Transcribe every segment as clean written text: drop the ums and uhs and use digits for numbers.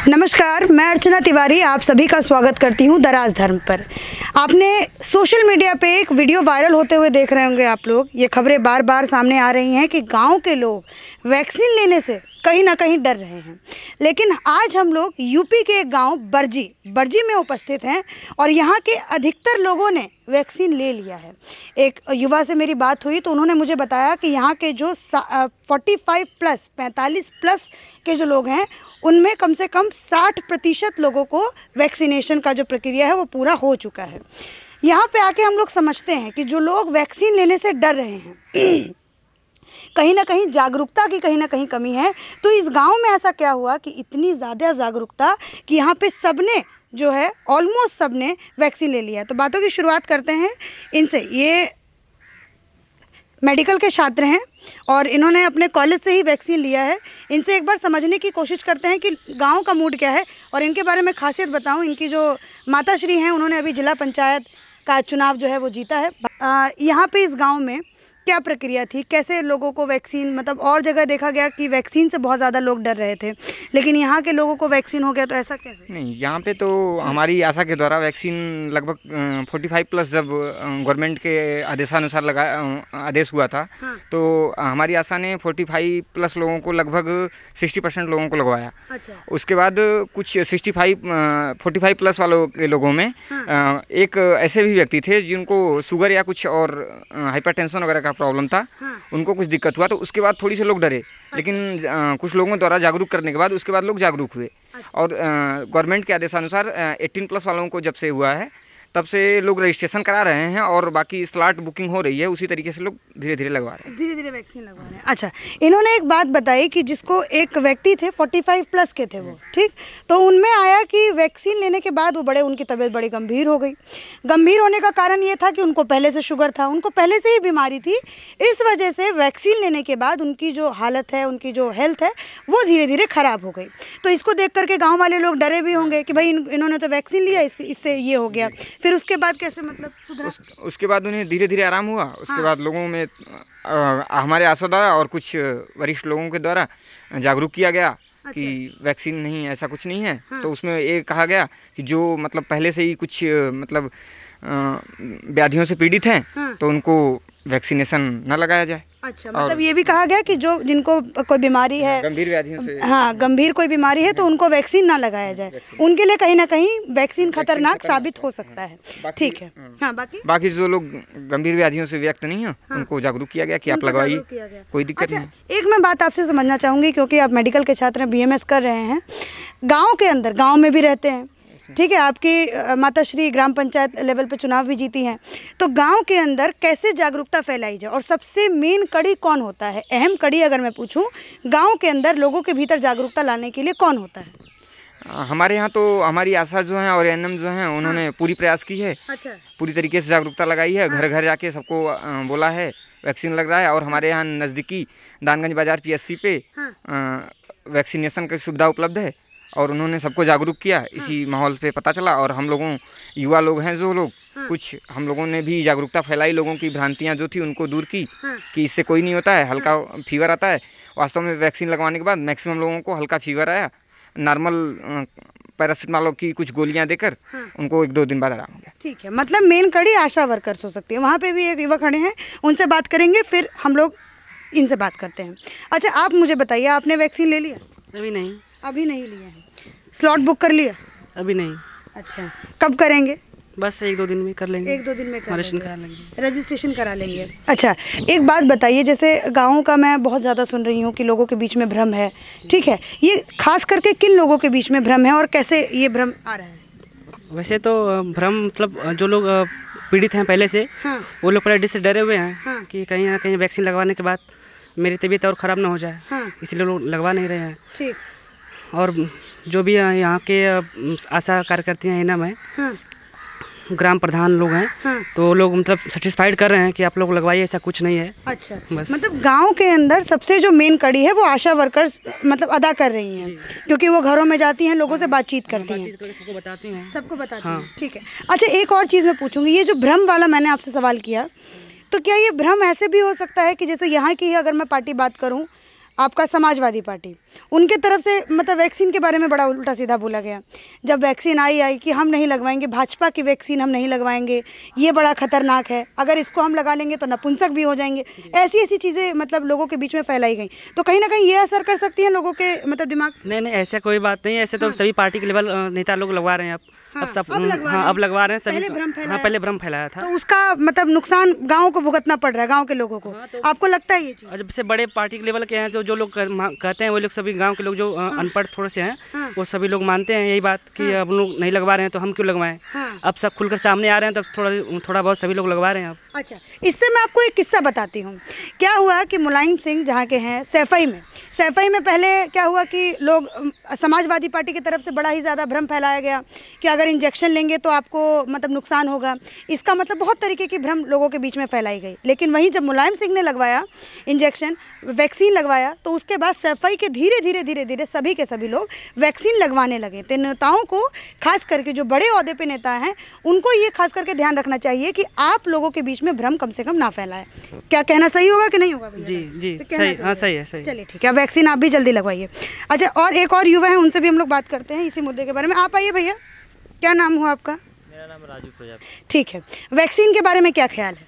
नमस्कार, मैं अर्चना तिवारी आप सभी का स्वागत करती हूं दराज धर्म पर। आपने सोशल मीडिया पे एक वीडियो वायरल होते हुए देख रहे होंगे आप लोग। ये खबरें बार बार सामने आ रही हैं कि गांव के लोग वैक्सीन लेने से कहीं ना कहीं डर रहे हैं। लेकिन आज हम लोग यूपी के एक गांव बरजी में उपस्थित हैं और यहाँ के अधिकतर लोगों ने वैक्सीन ले लिया है। एक युवा से मेरी बात हुई तो उन्होंने मुझे बताया कि यहाँ के जो 45 प्लस के जो लोग हैं उनमें कम से कम 60% लोगों को वैक्सीनेशन का जो प्रक्रिया है वो पूरा हो चुका है। यहाँ पे आके हम लोग समझते हैं कि जो लोग वैक्सीन लेने से डर रहे हैं कहीं ना कहीं जागरूकता की कहीं ना कहीं कमी है। तो इस गांव में ऐसा क्या हुआ कि इतनी ज़्यादा जागरूकता कि यहाँ पे सबने जो है ऑलमोस्ट सबने वैक्सीन ले लिया है। तो बातों की शुरुआत करते हैं इनसे। ये मेडिकल के छात्र हैं और इन्होंने अपने कॉलेज से ही वैक्सीन लिया है। इनसे एक बार समझने की कोशिश करते हैं कि गांव का मूड क्या है और इनके बारे में खासियत बताऊं। इनकी जो माताश्री हैं उन्होंने अभी जिला पंचायत का चुनाव जो है वो जीता है। यहाँ पे इस गांव में क्या प्रक्रिया थी, कैसे लोगों को वैक्सीन, मतलब और जगह देखा गया कि वैक्सीन से बहुत ज़्यादा लोग डर रहे थे, लेकिन यहाँ के लोगों को वैक्सीन हो गया, तो ऐसा कैसे? नहीं, यहाँ पे तो हमारी आशा के द्वारा वैक्सीन लगभग 45 प्लस जब गवर्नमेंट के आदेशानुसार आदेश हुआ था। हाँ। तो हमारी आशा ने 45 प्लस लोगों को लगभग 60% लोगों को लगवाया। अच्छा। उसके बाद कुछ 45 प्लस वालों के लोगों में एक ऐसे भी व्यक्ति थे जिनको शुगर या कुछ और हाइपरटेंशन वगैरह का प्रॉब्लम था। हाँ। उनको कुछ दिक्कत हुआ तो उसके बाद थोड़ी से लोग डरे। लेकिन कुछ लोगों द्वारा जागरूक करने के बाद उसके बाद लोग जागरूक हुए। अच्छा। और गवर्नमेंट के आदेशानुसार 18 प्लस वालों को जब से हुआ है तब से लोग रजिस्ट्रेशन करा रहे हैं और बाकी स्लॉट बुकिंग हो रही है। उसी तरीके से लोग धीरे धीरे लगवा रहे हैं, धीरे धीरे वैक्सीन लगवा रहे हैं। अच्छा, इन्होंने एक बात बताई कि जिसको एक व्यक्ति थे 45 प्लस के थे वो, ठीक, तो उनमें आया कि वैक्सीन लेने के बाद वो उनकी तबीयत बड़ी गंभीर हो गई। गंभीर होने का कारण ये था कि उनको पहले से शुगर था, उनको पहले से ही बीमारी थी। इस वजह से वैक्सीन लेने के बाद उनकी जो हालत है, उनकी जो हेल्थ है वो धीरे धीरे ख़राब हो गई। तो इसको देख करके गाँव वाले लोग डरे भी होंगे कि भाई इन्होंने तो वैक्सीन लिया, इससे ये हो गया। फिर उसके बाद कैसे मतलब सुधरा? उसके बाद उन्हें धीरे धीरे आराम हुआ। उसके बाद लोगों में हमारे आशा द्वारा और कुछ वरिष्ठ लोगों के द्वारा जागरूक किया गया कि वैक्सीन नहीं, ऐसा कुछ नहीं है। तो उसमें ये कहा गया कि जो मतलब पहले से ही कुछ मतलब व्याधियों से पीड़ित हैं तो उनको वैक्सीनेशन न लगाया जाए। अच्छा, मतलब ये भी कहा गया कि जो जिनको कोई बीमारी है, गंभीर व्याधियों से, हाँ, गंभीर कोई बीमारी है तो उनको वैक्सीन ना लगाया जाए। उनके लिए कहीं ना कहीं वैक्सीन खतरनाक साबित हो सकता है। ठीक है। हाँ, बाकी जो लोग गंभीर व्याधियों से व्यक्त नहीं है उनको जागरूक किया गया कि आप लगवाइए, कोई दिक्कत नहीं। एक मैं बात आपसे समझना चाहूँगी, क्योंकि आप मेडिकल के छात्र हैं, BMS कर रहे हैं, गाँव के अंदर, गाँव में भी रहते हैं, ठीक है, आपकी माताश्री ग्राम पंचायत लेवल पे चुनाव भी जीती हैं, तो गांव के अंदर कैसे जागरूकता फैलाई जाए और सबसे मेन कड़ी कौन होता है? अहम कड़ी अगर मैं पूछूं, गांव के अंदर लोगों के भीतर जागरूकता लाने के लिए कौन होता है? हमारे यहाँ तो हमारी आशा जो हैं और ANM जो हैं उन्होंने पूरी प्रयास की है। अच्छा। पूरी तरीके से जागरूकता लगाई है। घर घर जाके सबको बोला है वैक्सीन लग रहा है। और हमारे यहाँ नज़दीकी दानगंज बाजार PSC पे वैक्सीनेशन की सुविधा उपलब्ध है और उन्होंने सबको जागरूक किया। इसी माहौल पे पता चला और हम लोगों युवा लोग हैं जो लोग कुछ हम लोगों ने भी जागरूकता फैलाई, लोगों की भ्रांतियां जो थी उनको दूर की कि इससे कोई नहीं होता है, हल्का फीवर आता है। वास्तव में वैक्सीन लगवाने के बाद मैक्सिमम लोगों को हल्का फीवर आया, नॉर्मल पैरासिटामोल की कुछ गोलियां देकर उनको 1-2 दिन बाद आराम हो गया। ठीक है, मतलब मेन कड़ी आशा वर्कर्स हो सकती है। वहाँ पे भी एक युवा खड़े हैं, उनसे बात करेंगे, फिर हम लोग इनसे बात करते हैं। अच्छा, आप मुझे बताइए, आपने वैक्सीन ले लिया? अभी नहीं। अभी नहीं लिया है। स्लॉट बुक कर लिया? अभी नहीं। अच्छा, कब करेंगे? बस 1-2 दिन में कर लेंगे। 1-2 दिन में रजिस्ट्रेशन करा लेंगे। अच्छा, एक बात बताइए, जैसे गाँव का मैं बहुत ज़्यादा सुन रही हूँ कि लोगों के बीच में भ्रम है, ठीक है, ये खास करके किन लोगों के बीच में भ्रम है और कैसे ये भ्रम आ रहा है? वैसे तो भ्रम मतलब जो लोग पीड़ित हैं पहले से, वो लोग पहले से डरे हुए हैं कि कहीं ना कहीं वैक्सीन लगवाने के बाद मेरी तबीयत और ख़राब ना हो जाए, इसलिए लोग लगवा नहीं रहे हैं। ठीक। और जो भी यहाँ के आशा कार्यकर्ती हैं, ANM है, ग्राम प्रधान लोग हैं, तो लोग मतलब सेटिस्फाइड कर रहे हैं कि आप लोग लगवाइए, ऐसा कुछ नहीं है। अच्छा, बस मतलब गांव के अंदर सबसे जो मेन कड़ी है वो आशा वर्कर्स मतलब अदा कर रही हैं, क्योंकि वो घरों में जाती हैं, लोगों से बातचीत करती हैं, सबको बताती हैं। ठीक है। अच्छा, एक और चीज़ मैं पूछूंगी, ये जो भ्रम वाला मैंने आपसे सवाल किया, तो क्या ये भ्रम ऐसे भी हो सकता है कि जैसे यहाँ की अगर मैं पार्टी बात करूँ, आपका समाजवादी पार्टी, उनके तरफ से मतलब वैक्सीन के बारे में बड़ा उल्टा सीधा बोला गया। जब वैक्सीन आई कि हम नहीं लगवाएंगे, भाजपा की वैक्सीन हम नहीं लगवाएंगे, ये बड़ा खतरनाक है, अगर इसको हम लगा लेंगे तो नपुंसक भी हो जाएंगे, ऐसी ऐसी चीज़ें मतलब लोगों के बीच में फैलाई गई। तो कहीं ना कहीं ये असर कर सकती है लोगों के मतलब दिमाग। नहीं, ऐसा कोई बात नहीं है। ऐसे तो सभी पार्टी के लेवल नेता लोग लगवा रहे हैं अब सब अब लगवा रहे हैं सभी। पहले भ्रम फैलाया था, तो उसका मतलब नुकसान गाँव को भुगतना पड़ रहा है, गाँव के लोगों को। आपको लगता है ये चीज़? जब से बड़े पार्टी के लेवल के हैं जो लोग कहते हैं, वो लोग सभी गांव के लोग जो अनपढ़ थोड़े से हैं, वो सभी लोग मानते हैं यही बात कि अब लोग नहीं लगवा रहे हैं तो हम क्यों लगवाएं। अब सब खुलकर सामने आ रहे हैं, तो थोड़ा बहुत सभी लोग लगवा रहे हैं अब। अच्छा, इससे मैं आपको एक किस्सा बताती हूँ। क्या हुआ कि मुलायम सिंह जहाँ के हैं सैफई में पहले क्या हुआ कि लोग समाजवादी पार्टी की तरफ से बड़ा ही ज़्यादा भ्रम फैलाया गया कि अगर इंजेक्शन लेंगे तो आपको मतलब नुकसान होगा। इसका मतलब बहुत तरीके की भ्रम लोगों के बीच में फैलाई गई। लेकिन वहीं जब मुलायम सिंह ने लगवाया इंजेक्शन, वैक्सीन लगवाया, तो उसके बाद सैफई के धीरे धीरे सभी के सभी लोग वैक्सीन लगवाने लगे। तो नेताओं को, खास करके जो बड़े ओहदे पे नेता हैं, उनको ये खास करके ध्यान रखना चाहिए कि आप लोगों के बीच में भ्रम कम से कम ना फैलाए। क्या कहना सही होगा कि नहीं होगा भैया? जी सही, हाँ सही है, सही। चलिए ठीक है, वैक्सीन आप भी जल्दी लगवाइए। अच्छा, और एक और युवा है, उनसे भी हम लोग बात करते हैं इसी मुद्दे के बारे में। आप आइए भैया, क्या नाम हुआ आपका? मेरा नाम राजू प्रजापति। ठीक है, वैक्सीन के बारे में क्या ख्याल है?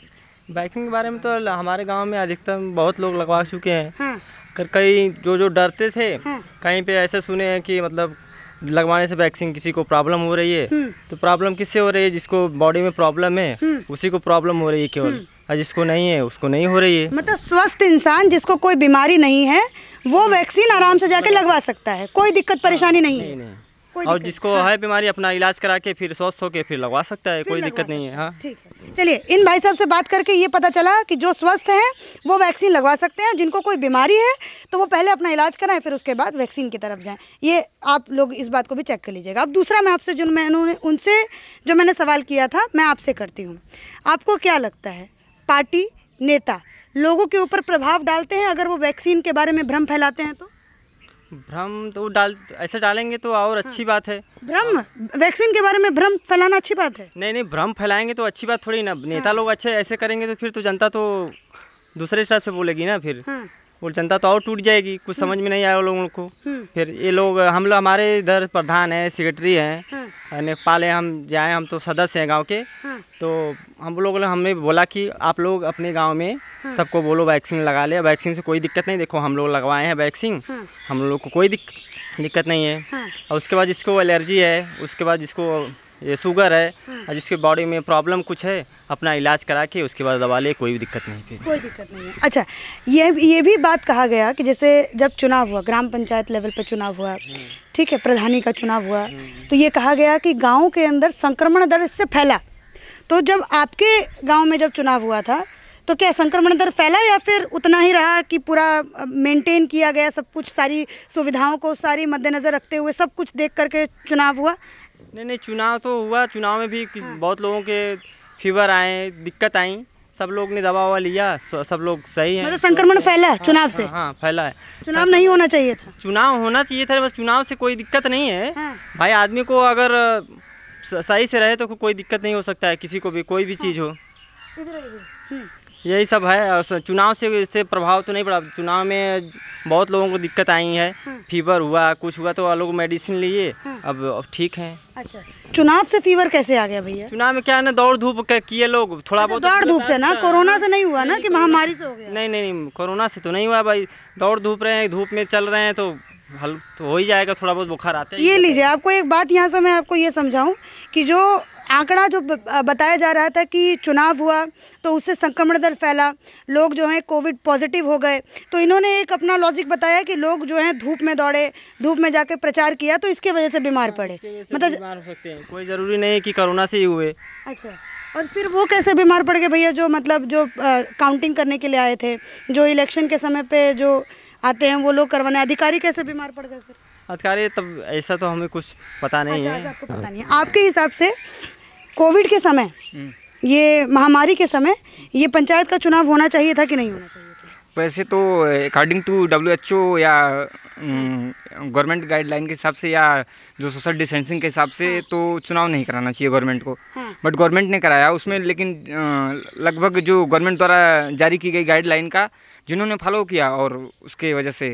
वैक्सीन के बारे में तो हमारे गांव में अधिकतम बहुत लोग लगवा चुके हैं। कई जो डरते थे, कहीं पे ऐसे सुने हैं कि मतलब लगवाने से वैक्सीन किसी को प्रॉब्लम हो रही है। तो प्रॉब्लम किससे हो रही है? जिसको बॉडी में प्रॉब्लम है उसी को प्रॉब्लम हो रही है केवल, और जिसको नहीं है उसको नहीं हो रही है। मतलब स्वस्थ इंसान जिसको कोई बीमारी नहीं है वो वैक्सीन आराम से जाके लगवा सकता है, कोई दिक्कत परेशानी नहीं है। और जिसको है बीमारी अपना इलाज करा के फिर स्वस्थ होके फिर लगवा सकता है, कोई दिक्कत नहीं है। हाँ ठीक है, चलिए इन भाई साहब से बात करके ये पता चला कि जो स्वस्थ हैं वो वैक्सीन लगवा सकते हैं, जिनको कोई बीमारी है तो वो पहले अपना इलाज कराएं, फिर उसके बाद वैक्सीन की तरफ जाएं। ये आप लोग इस बात को भी चेक कर लीजिएगा। अब दूसरा मैं आपसे जो मैंने सवाल किया था, मैं आपसे करती हूँ। आपको क्या लगता है, पार्टी नेता लोगों के ऊपर प्रभाव डालते हैं अगर वो वैक्सीन के बारे में भ्रम फैलाते हैं? तो भ्रम तो ऐसे डालेंगे तो और अच्छी बात है। भ्रम, वैक्सीन के बारे में भ्रम फैलाना अच्छी बात है? नहीं, भ्रम फैलाएंगे तो अच्छी बात थोड़ी ना। नेता लोग अच्छे ऐसे करेंगे तो फिर तो जनता तो दूसरे तरफ से बोलेगी ना, फिर वो जनता तो और टूट जाएगी। कुछ समझ में नहीं आया लोगों को। फिर ये लोग हमारे इधर प्रधान है, सेक्रेटरी हैं, नेपाल है, हम जाए, हम तो सदस्य हैं गांव के। तो हम लोगों ने हमने बोला कि आप लोग अपने गांव में सबको बोलो वैक्सीन लगा ले। वैक्सीन से कोई दिक्कत नहीं, देखो हम लोग लगवाए हैं वैक्सीन, हम लोग को कोई दिक्कत नहीं है। और उसके बाद जिसको एलर्जी है, उसके बाद जिसको ये शुगर है, और जिसके बॉडी में प्रॉब्लम कुछ है, अपना इलाज करा के उसके बाद दवा ले, कोई दिक्कत नहीं, फिर कोई दिक्कत नहीं है। अच्छा, ये भी बात कहा गया कि जैसे जब चुनाव हुआ, ग्राम पंचायत लेवल पर चुनाव हुआ, ठीक है, प्रधानी का चुनाव हुआ, तो ये कहा गया कि गाँव के अंदर संक्रमण दर इससे फैला। तो जब आपके गाँव में जब चुनाव हुआ था तो क्या संक्रमण दर फैला या फिर उतना ही रहा कि पूरा मेंटेन किया गया सब कुछ, सारी सुविधाओं को सारी मद्देनज़र रखते हुए सब कुछ देख करके चुनाव हुआ? नहीं, चुनाव तो हुआ। चुनाव में भी बहुत लोगों के फीवर आए, दिक्कत आई, सब लोग ने दवा लिया, सब लोग सही है। मतलब संक्रमण फैला चुनाव से? हाँ फैला है। चुनाव नहीं होना चाहिए था? चुनाव होना चाहिए था, बस चुनाव से कोई दिक्कत नहीं है। भाई आदमी को अगर सही से रहे तो कोई दिक्कत नहीं हो सकता है, किसी को भी कोई भी चीज़ हो। यही सब है। चुनाव से इससे प्रभाव तो नहीं पड़ा। चुनाव में बहुत लोगों को दिक्कत आई है, फीवर हुआ, कुछ हुआ, तो लोग मेडिसिन लिए, अब ठीक हैं। अच्छा, चुनाव से फीवर कैसे आ गया भैया? चुनाव में क्या है ना, दौड़ धूप किए लोग थोड़ा बहुत। दौड़ धूप से ना, कोरोना से नहीं हुआ ना कि महामारी से हो गया? नहीं, कोरोना से तो नहीं हुआ भाई। दौड़ धूप रहे हैं, धूप में चल रहे हैं तो हल तो हो ही जाएगा, थोड़ा बहुत बुखार आता है। ये लीजिए, आपको एक बात यहाँ से मैं आपको ये समझाऊं कि जो आंकड़ा जो बताया जा रहा था कि चुनाव हुआ तो उससे संक्रमण दर फैला, लोग जो हैं कोविड पॉजिटिव हो गए, तो इन्होंने एक अपना लॉजिक बताया कि लोग जो हैं धूप में दौड़े, धूप में जाके प्रचार किया, तो इसके वजह से बीमार पड़े। मतलब बीमार हो सकते हैं, कोई ज़रूरी नहीं है कि कोरोना से ही हुए। अच्छा, और फिर वो कैसे बीमार पड़ गए भैया? जो मतलब जो काउंटिंग करने के लिए आए थे, जो इलेक्शन के समय पे जो आते हैं वो लोग करवाने, अधिकारी कैसे बीमार पड़ गए फिर? अधिकारी तब ऐसा तो हमें कुछ पता नहीं है। आपको पता नहीं है? आपके हिसाब से कोविड के समय, ये महामारी के समय, ये पंचायत का चुनाव होना चाहिए था कि नहीं होना चाहिए था? वैसे तो अकॉर्डिंग टू WHO या गवर्नमेंट गाइडलाइन के हिसाब से या जो सोशल डिस्टेंसिंग के हिसाब से तो चुनाव नहीं कराना चाहिए गवर्नमेंट को। बट गवर्नमेंट ने कराया उसमें, लेकिन लगभग जो गवर्नमेंट द्वारा जारी की गई गाइडलाइन का जिन्होंने फॉलो किया और उसके वजह से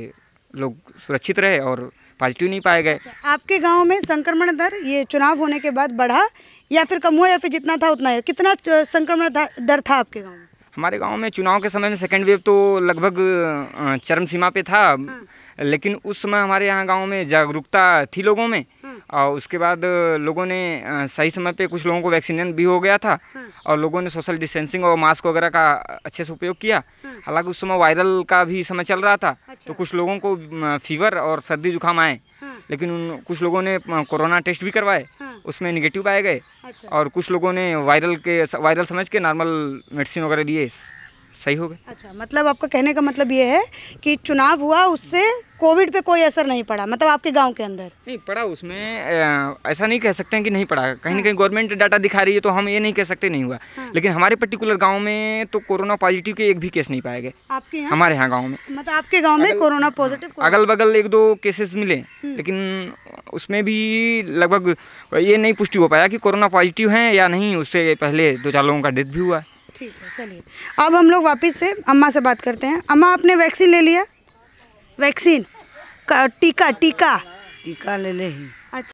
लोग सुरक्षित रहे और पॉजिटिव नहीं पाए गए। आपके गांव में संक्रमण दर ये चुनाव होने के बाद बढ़ा या फिर कम हुआ या फिर जितना था उतना है? कितना संक्रमण दर था आपके गांव में? हमारे गांव में चुनाव के समय में सेकेंड वेव तो लगभग चरम सीमा पे था, लेकिन उस समय हमारे यहाँ गांव में जागरूकता थी लोगों में, और उसके बाद लोगों ने सही समय पे कुछ लोगों को वैक्सीनेशन भी हो गया था और लोगों ने सोशल डिस्टेंसिंग और मास्क वगैरह का अच्छे से उपयोग किया। हालांकि उस समय वायरल का भी समय चल रहा था, तो कुछ लोगों को फीवर और सर्दी जुकाम आए, लेकिन कुछ लोगों ने कोरोना टेस्ट भी करवाए, उसमें निगेटिव पाए गए। और कुछ लोगों ने वायरल समझ के नॉर्मल मेडिसिन वगैरह लिए, सही हो गए। अच्छा, मतलब आपका कहने का मतलब ये है कि चुनाव हुआ उससे कोविड पे कोई असर नहीं पड़ा, मतलब आपके गांव के अंदर? नहीं पड़ा, उसमें ऐसा नहीं कह सकते हैं कि नहीं पड़ा। कहीं ना कहीं गवर्नमेंट डाटा दिखा रही है तो हम ये नहीं कह सकते नहीं हुआ। लेकिन हमारे पर्टिकुलर गांव में तो कोरोना पॉजिटिव के एक भी केस नहीं पाए गए। आपके यहाँ? हमारे यहाँ गाँव में, मतलब आपके गाँव में कोरोना पॉजिटिव अगल बगल 1-2 केसेस मिले, लेकिन उसमें भी लगभग ये नहीं पुष्टि हो पाया कि कोरोना पॉजिटिव हैं या नहीं। उससे पहले 2-4 लोगों का डेथ भी हुआ। ठीक है, चलिए अब हम लोग वापस से अम्मा से बात करते हैं। अम्मा, आपने वैक्सीन ले लिया? वैक्सीन का टीका ले ले ही।